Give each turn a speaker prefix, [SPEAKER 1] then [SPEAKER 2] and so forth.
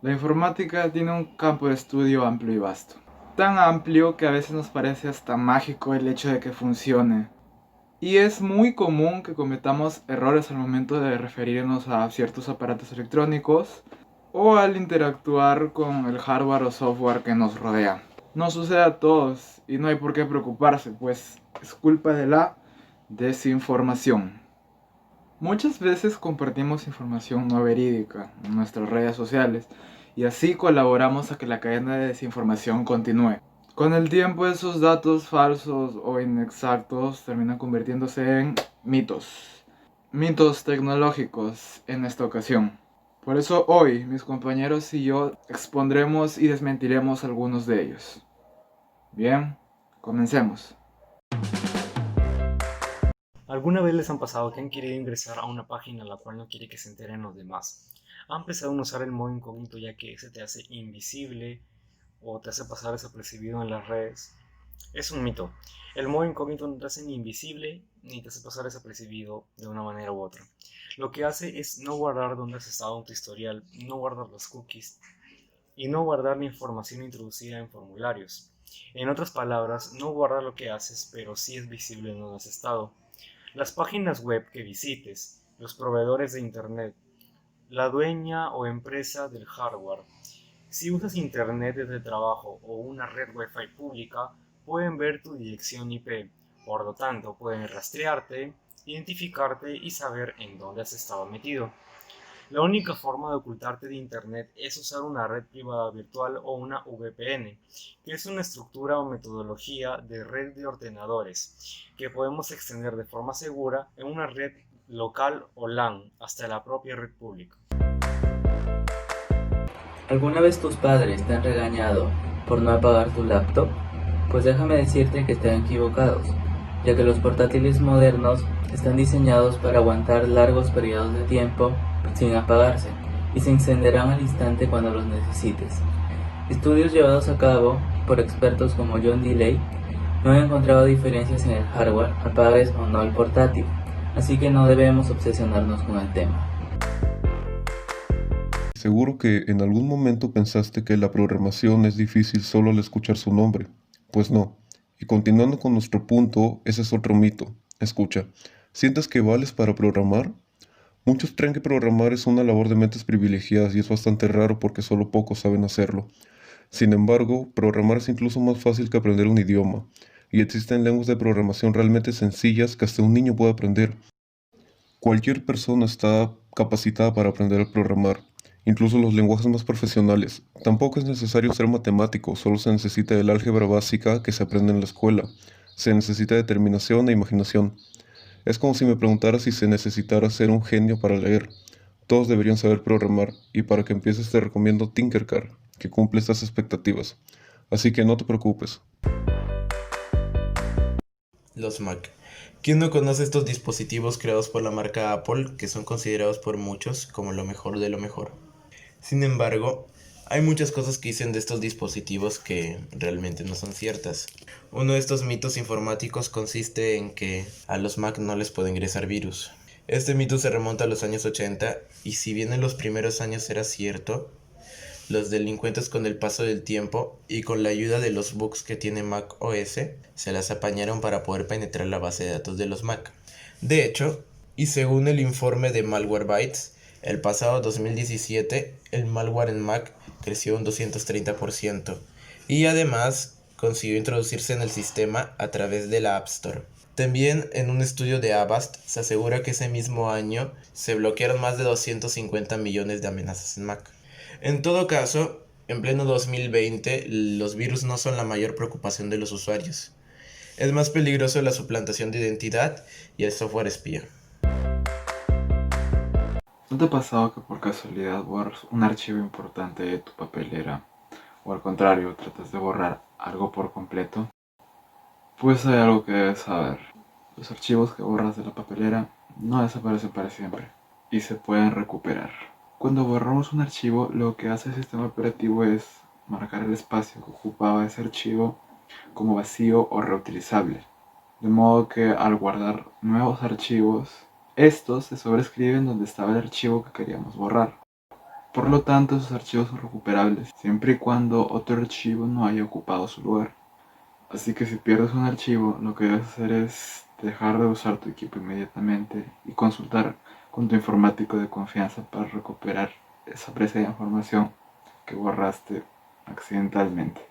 [SPEAKER 1] La informática tiene un campo de estudio amplio y vasto. Tan amplio que a veces nos parece hasta mágico el hecho de que funcione. Y es muy común que cometamos errores al momento de referirnos a ciertos aparatos electrónicos o al interactuar con el hardware o software que nos rodea. Nos sucede a todos y no hay por qué preocuparse, pues es culpa de la desinformación. Muchas veces compartimos información no verídica en nuestras redes sociales y así colaboramos a que la cadena de desinformación continúe. Con el tiempo esos datos falsos o inexactos terminan convirtiéndose en mitos. Mitos tecnológicos en esta ocasión. Por eso hoy mis compañeros y yo expondremos y desmentiremos algunos de ellos. Bien, comencemos.
[SPEAKER 2] ¿Alguna vez les han pasado que han querido ingresar a una página a la cual no quiere que se enteren los demás? ¿Han empezado a usar el modo incógnito ya que se te hace invisible o te hace pasar desapercibido en las redes? Es un mito. El modo incógnito no te hace ni invisible ni te hace pasar desapercibido de una manera u otra. Lo que hace es no guardar dónde has estado en tu historial, no guardar las cookies y no guardar la información introducida en formularios. En otras palabras, no guardar lo que haces, pero sí es visible en donde has estado. Las páginas web que visites, los proveedores de Internet, la dueña o empresa del hardware. Si usas Internet desde trabajo o una red Wi-Fi pública, pueden ver tu dirección IP. Por lo tanto, pueden rastrearte, identificarte y saber en dónde has estado metido. La única forma de ocultarte de Internet es usar una red privada virtual o una VPN, que es una estructura o metodología de red de ordenadores que podemos extender de forma segura en una red local o LAN hasta la propia red pública.
[SPEAKER 3] ¿Alguna vez tus padres te han regañado por no apagar tu laptop? Pues déjame decirte que están equivocados, ya que los portátiles modernos están diseñados para aguantar largos periodos de tiempo sin apagarse y se encenderán al instante cuando los necesites. Estudios llevados a cabo por expertos como John Delay no han encontrado diferencias en el hardware, apagues o no el portátil, así que no debemos obsesionarnos con el tema.
[SPEAKER 4] Seguro que en algún momento pensaste que la programación es difícil solo al escuchar su nombre. Pues no. Y continuando con nuestro punto, ese es otro mito. Escucha, ¿sientes que vales para programar? Muchos creen que programar es una labor de mentes privilegiadas y es bastante raro porque solo pocos saben hacerlo. Sin embargo, programar es incluso más fácil que aprender un idioma, y existen lenguas de programación realmente sencillas que hasta un niño puede aprender. Cualquier persona está capacitada para aprender a programar, incluso los lenguajes más profesionales. Tampoco es necesario ser matemático, solo se necesita el álgebra básica que se aprende en la escuela. Se necesita determinación e imaginación. Es como si me preguntara si se necesitara ser un genio para leer. Todos deberían saber programar, y para que empieces te recomiendo Tinkercad, que cumple estas expectativas. Así que no te preocupes.
[SPEAKER 5] Los Mac. ¿Quién no conoce estos dispositivos creados por la marca Apple que son considerados por muchos como lo mejor de lo mejor? Sin embargo, hay muchas cosas que dicen de estos dispositivos que realmente no son ciertas. Uno de estos mitos informáticos consiste en que a los Mac no les puede ingresar virus. Este mito se remonta a los años 80 y si bien en los primeros años era cierto, los delincuentes con el paso del tiempo y con la ayuda de los bugs que tiene Mac OS se las apañaron para poder penetrar la base de datos de los Mac. De hecho, y según el informe de Malwarebytes, el pasado 2017 el malware en Mac creció un 230% y además consiguió introducirse en el sistema a través de la App Store. También en un estudio de Avast se asegura que ese mismo año se bloquearon más de 250 millones de amenazas en Mac. En todo caso, en pleno 2020, los virus no son la mayor preocupación de los usuarios. Es más peligroso la suplantación de identidad y el software espía.
[SPEAKER 1] ¿No te ha pasado que por casualidad borras un archivo importante de tu papelera o al contrario tratas de borrar algo por completo? Pues hay algo que debes saber. Los archivos que borras de la papelera no desaparecen para siempre y se pueden recuperar. Cuando borramos un archivo, lo que hace el sistema operativo es marcar el espacio que ocupaba ese archivo como vacío o reutilizable. De modo que al guardar nuevos archivos, estos se sobrescriben donde estaba el archivo que queríamos borrar. Por lo tanto, esos archivos son recuperables, siempre y cuando otro archivo no haya ocupado su lugar. Así que si pierdes un archivo, lo que debes hacer es dejar de usar tu equipo inmediatamente y consultar con tu informático de confianza para recuperar esa preciada información que borraste accidentalmente.